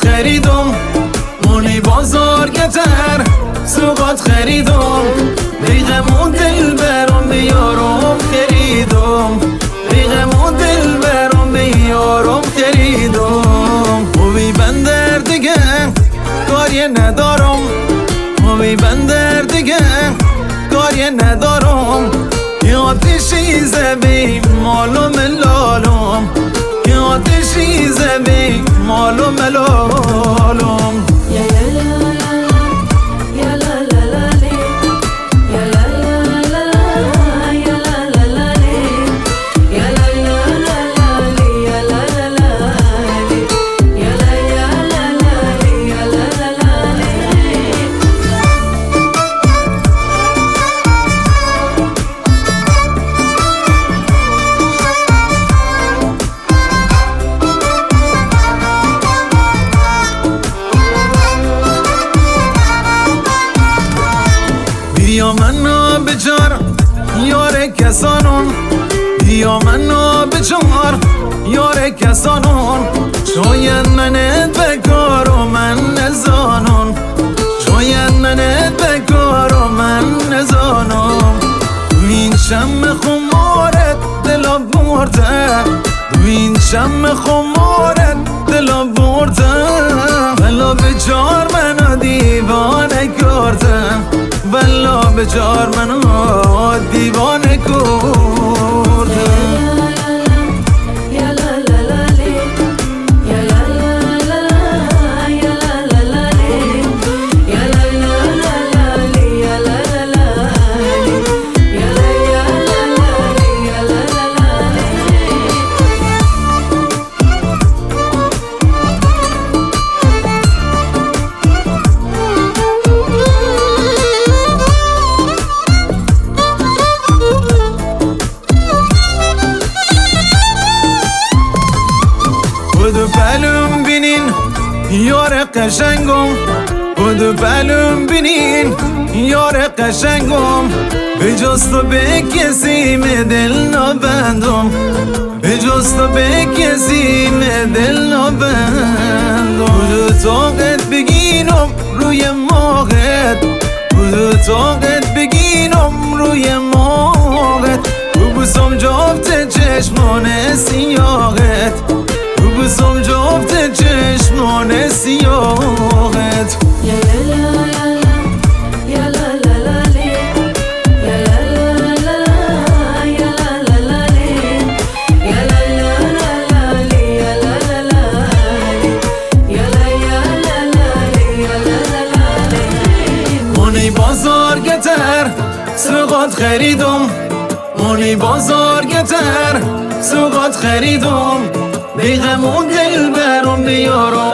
خریدم مونی بازار گتر سوقات خریدم ریغمون دل برام بیارم خریدم ریغمون دل برام بیارم خریدم موی بندر دیگه کاری ندارم موی بندر دیگه کاری ندارم یادشی زبی مالو ملالم یادشی زبی مالو ملالم بیا منو بجار یار کسانون بیا منو بجار یار کسانون شاید منت بکار و من نزانون شاید منت بکار و من نزانم این شم خمارت دلا برده این شم خمارت دلا برده ولا بجار منو دیوانه کردم ولا بجار منو دیوانه کرده بودو پلوم بینین یار قشنگم بودو پلوم بینین یار قشنگم به جز تو به کسی دل نبندم به جز تو به کسی دل نبندم بودو طاقت بگینم روی ماغت بودو طاقت بگینم روی ماغت ببوسم جفت چشمان سیاغت ببوسم جفت چشمان سیاهت مونی بازار گتر سوقات خریدم مونی بازار گتر سوقات خریدم بیغمون دل برام بیارم